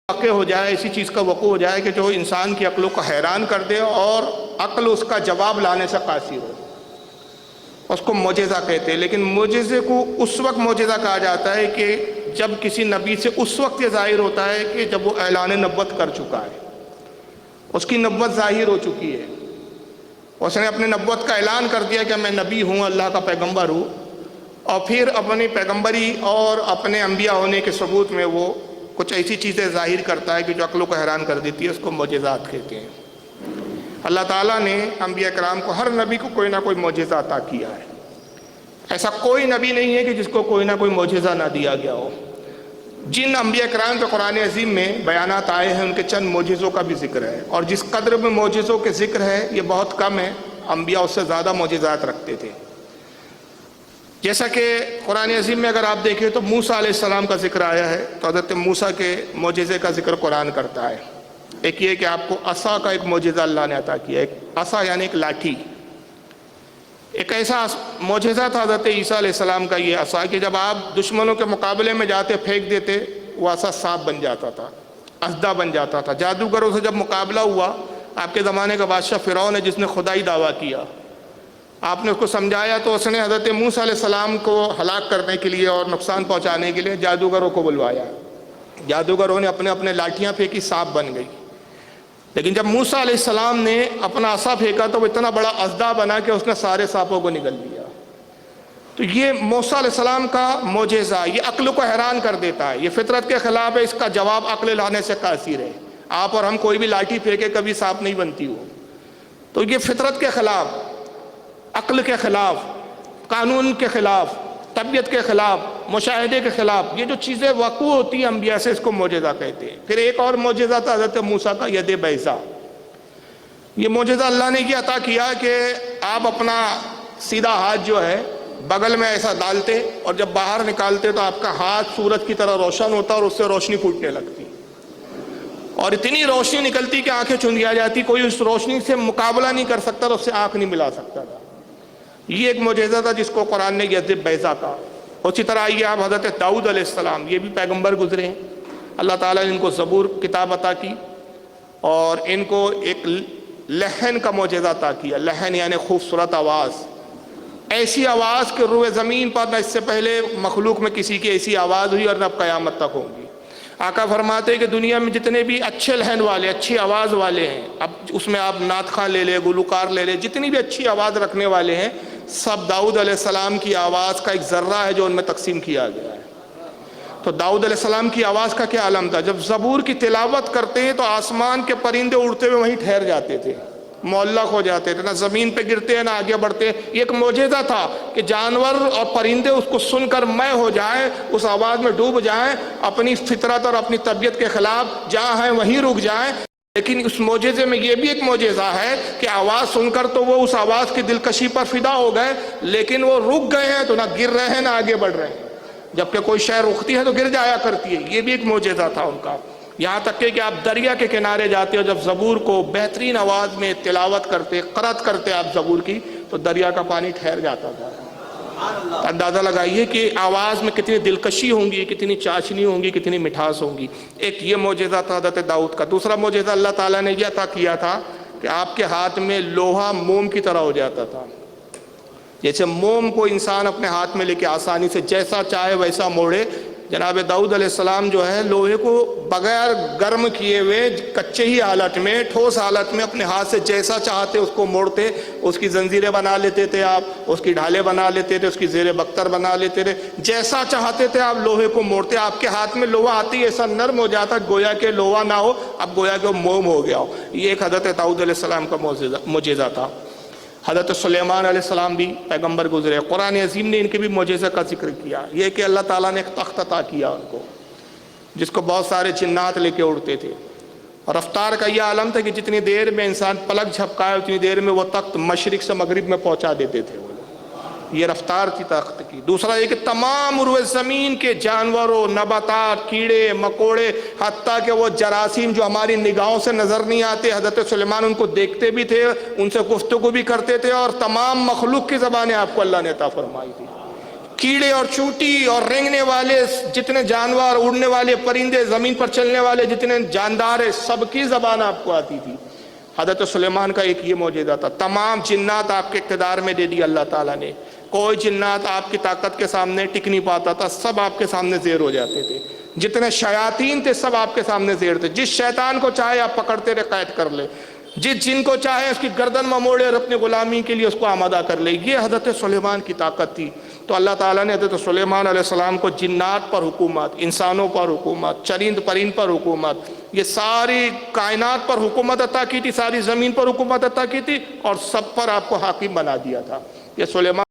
واقع ہو جائے، ایسی چیز کا وقوع ہو جائے کہ جو انسان کی عقلوں کو حیران کر دے اور عقل اس کا جواب لانے سے قاصر ہو، اس کو معجزہ کہتے ہیں۔ لیکن معجزے کو اس وقت معجزہ کہا جاتا ہے کہ جب کسی نبی سے اس وقت یہ ظاہر ہوتا ہے کہ جب وہ اعلان نبوت کر چکا ہے، اس کی نبوت ظاہر ہو چکی ہے، اس نے اپنے نبوت کا اعلان کر دیا کہ میں نبی ہوں، اللہ کا پیغمبر ہوں، اور پھر اپنی پیغمبری اور اپنے انبیاء ہونے کے ثبوت میں وہ کچھ ایسی چیزیں ظاہر کرتا ہے کہ جو عقلوں کو حیران کر دیتی ہے، اس کو معجزات کہتے ہیں۔ اللہ تعالیٰ نے انبیاء کرام کو، ہر نبی کو کوئی نہ کوئی معجزہ عطا کیا ہے۔ ایسا کوئی نبی نہیں ہے کہ جس کو کوئی نہ کوئی معجزہ نہ دیا گیا ہو۔ جن انبیاء کرام کے قرآن عظیم میں بیانات آئے ہیں ان کے چند معجزوں کا بھی ذکر ہے، اور جس قدر میں معجزوں کے ذکر ہے یہ بہت کم ہے، انبیاء اس سے زیادہ معجزات رکھتے تھے۔ جیسا کہ قرآن عظیم میں اگر آپ دیکھیں تو موسیٰ علیہ السلام کا ذکر آیا ہے، تو حضرت موسیٰ کے معجزے کا ذکر قرآن کرتا ہے۔ ایک یہ کہ آپ کو عصا کا ایک معجزہ اللہ نے عطا کیا، ایک عصا یعنی ایک لاٹھی۔ ایک ایسا معجزہ تھا حضرت عیسیٰ علیہ السلام کا یہ عصا کہ جب آپ دشمنوں کے مقابلے میں جاتے پھینک دیتے، وہ عصا سانپ بن جاتا تھا، اسدہ بن جاتا تھا۔ جادوگروں سے جب مقابلہ ہوا، آپ کے زمانے کا بادشاہ فرعون ہے جس نے خدائی دعویٰ کیا، آپ نے اس کو سمجھایا تو اس نے حضرت موسیٰ علیہ السلام کو ہلاک کرنے کے لیے اور نقصان پہنچانے کے لیے جادوگروں کو بلوایا۔ جادوگروں نے اپنے اپنے لاٹھیاں پھینکی، سانپ بن گئی۔ لیکن جب موسیٰ علیہ السلام نے اپنا عصا پھینکا تو وہ اتنا بڑا اسدہ بنا کہ اس نے سارے سانپوں کو نگل دیا۔ تو یہ موسیٰ علیہ السلام کا معجزہ، یہ عقل کو حیران کر دیتا ہے، یہ فطرت کے خلاف ہے، اس کا جواب عقل لانے سے قاصر ہے۔ آپ اور ہم کوئی بھی لاٹھی پھینکے کبھی سانپ نہیں بنتی ہو۔ تو یہ فطرت کے خلاف، عقل کے خلاف، قانون کے خلاف، طبیعت کے خلاف، مشاہدے کے خلاف یہ جو چیزیں وقوع ہوتی ہیں انبیاء سے، اس کو معجزہ کہتے ہیں۔ پھر ایک اور معجزہ تھا حضرت موسیٰ کا ید بیضا۔ یہ معجزہ اللہ نے یہ عطا کیا کہ آپ اپنا سیدھا ہاتھ جو ہے بغل میں ایسا ڈالتے اور جب باہر نکالتے تو آپ کا ہاتھ سورج کی طرح روشن ہوتا اور اس سے روشنی پھوٹنے لگتی، اور اتنی روشنی نکلتی کہ آنکھیں چندیا جاتی، کوئی اس روشنی سے مقابلہ نہیں کر سکتا اور اس سے آنکھ نہیں ملا سکتا تھا۔ یہ ایک معجزہ تھا جس کو قرآن نے ید بیضا کہا۔ اسی طرح آئیے آپ حضرت داؤد علیہ السلام، یہ بھی پیغمبر گزرے ہیں، اللہ تعالیٰ نے ان کو زبور کتاب عطا کی اور ان کو ایک لحن کا معجزہ عطا کیا۔ لحن یعنی خوبصورت آواز، ایسی آواز کہ روئے زمین پر نہ اس سے پہلے مخلوق میں کسی کی ایسی آواز ہوئی اور نہ اب قیامت تک ہوگی۔ آقا فرماتے ہیں کہ دنیا میں جتنے بھی اچھے لحن والے، اچھی آواز والے ہیں، اب اس میں آپ نعت خواں لے لیں، گلوکار لے لیں، جتنی بھی اچھی آواز رکھنے والے ہیں، سب داؤد علیہ السلام کی آواز کا ایک ذرہ ہے جو ان میں تقسیم کیا گیا ہے۔ تو داؤد علیہ السلام کی آواز کا کیا عالم تھا، جب زبور کی تلاوت کرتے ہیں تو آسمان کے پرندے اڑتے ہوئے وہیں ٹھہر جاتے تھے، معلق ہو جاتے تھے، نہ زمین پہ گرتے ہیں نہ آگے بڑھتے۔ یہ ایک معجزہ تھا کہ جانور اور پرندے اس کو سن کر میں ہو جائیں، اس آواز میں ڈوب جائیں، اپنی فطرت اور اپنی طبیعت کے خلاف جہاں ہیں وہیں رک جائیں۔ لیکن اس معجزے میں یہ بھی ایک معجزہ ہے کہ آواز سن کر تو وہ اس آواز کی دلکشی پر فدا ہو گئے، لیکن وہ رک گئے ہیں تو نہ گر رہے ہیں نہ آگے بڑھ رہے ہیں۔ جبکہ کوئی شے رکتی ہے تو گر جایا کرتی ہے، یہ بھی ایک معجزہ تھا ان کا۔ یہاں تک کہ آپ دریا کے کنارے جاتے ہو، جب زبور کو بہترین آواز میں تلاوت کرتے، قرأت کرتے آپ زبور کی، تو دریا کا پانی ٹھہر جاتا تھا۔ اندازہ لگائیے کہ آواز میں کتنی دلکشی ہوں گی، کتنی چاشنی ہوں گی، کتنی مٹھاس ہوں گی۔ ایک یہ معجزہ تھا حضرت داؤد کا۔ دوسرا معجزہ اللہ تعالیٰ نے یہ عطا کیا تھا کہ آپ کے ہاتھ میں لوہا موم کی طرح ہو جاتا تھا۔ جیسے موم کو انسان اپنے ہاتھ میں لے کے آسانی سے جیسا چاہے ویسا موڑے، جناب داؤد علیہ السلام جو ہے لوہے کو بغیر گرم کیے ہوئے کچے ہی حالت میں، ٹھوس حالت میں اپنے ہاتھ سے جیسا چاہتے اس کو موڑتے، اس کی زنجیریں بنا لیتے تھے آپ، اس کی ڈھالیں بنا لیتے تھے، اس کی زیر بختر بنا لیتے تھے، جیسا چاہتے تھے آپ لوہے کو موڑتے۔ آپ کے ہاتھ میں لوہا آتی ایسا نرم ہو جاتا گویا کہ لوہا نہ ہو، اب گویا کہ وہ موم ہو گیا ہو۔ یہ ایک حضرت داؤد علیہ السلام کا معجزہ تھا۔ حضرت سلیمان علیہ السلام بھی پیغمبر گزرے، قرآن عظیم نے ان کے بھی معجزہ کا ذکر کیا۔ یہ کہ اللہ تعالیٰ نے ایک تخت عطا کیا ان کو، جس کو بہت سارے جنات لے کے اڑتے تھے، اور رفتار کا یہ عالم تھا کہ جتنی دیر میں انسان پلک جھپکائے اتنی دیر میں وہ تخت مشرق سے مغرب میں پہنچا دیتے تھے۔ یہ رفتار تھی تخت کی۔ دوسرا یہ کہ تمام روئے زمین کے جانوروں، نباتات، کیڑے مکوڑے، حتیٰ کہ وہ جراثیم جو ہماری نگاہوں سے نظر نہیں آتے، حضرت سلیمان ان کو دیکھتے بھی تھے، ان سے گفتگو بھی کرتے تھے، اور تمام مخلوق کی زبانیں آپ کو اللہ نے عطا فرمائی تھی۔ کیڑے اور چونٹی اور رینگنے والے جتنے جانور، اڑنے والے پرندے، زمین پر چلنے والے جتنے جاندار ہیں، سب کی زبان آپ کو آتی تھی۔ حضرت سلیمان کا ایک یہ معجزہ تھا، تمام جنات آپ کے اقتدار میں دے دی اللہ تعالیٰ نے، کوئی جنات آپ کی طاقت کے سامنے ٹک نہیں پاتا تھا، سب آپ کے سامنے زیر ہو جاتے تھے، جتنے شیاطین تھے سب آپ کے سامنے زیر تھے، جس شیطان کو چاہے آپ پکڑتے رہے قید کر لے، جس جن کو چاہے اس کی گردن موڑے اور اپنے غلامی کے لیے اس کو آمادہ کر لے، یہ حضرت سلیمان کی طاقت تھی۔ تو اللہ تعالیٰ نے حضرت سلیمان علیہ السلام کو جنات پر حکومت، انسانوں پر حکومت، چرند پرند پر حکومت، یہ ساری کائنات پر حکومت عطا کی تھی، ساری زمین پر حکومت عطا کی تھی، اور سب پر آپ کو حاکم بنا دیا تھا۔ یہ سلیمان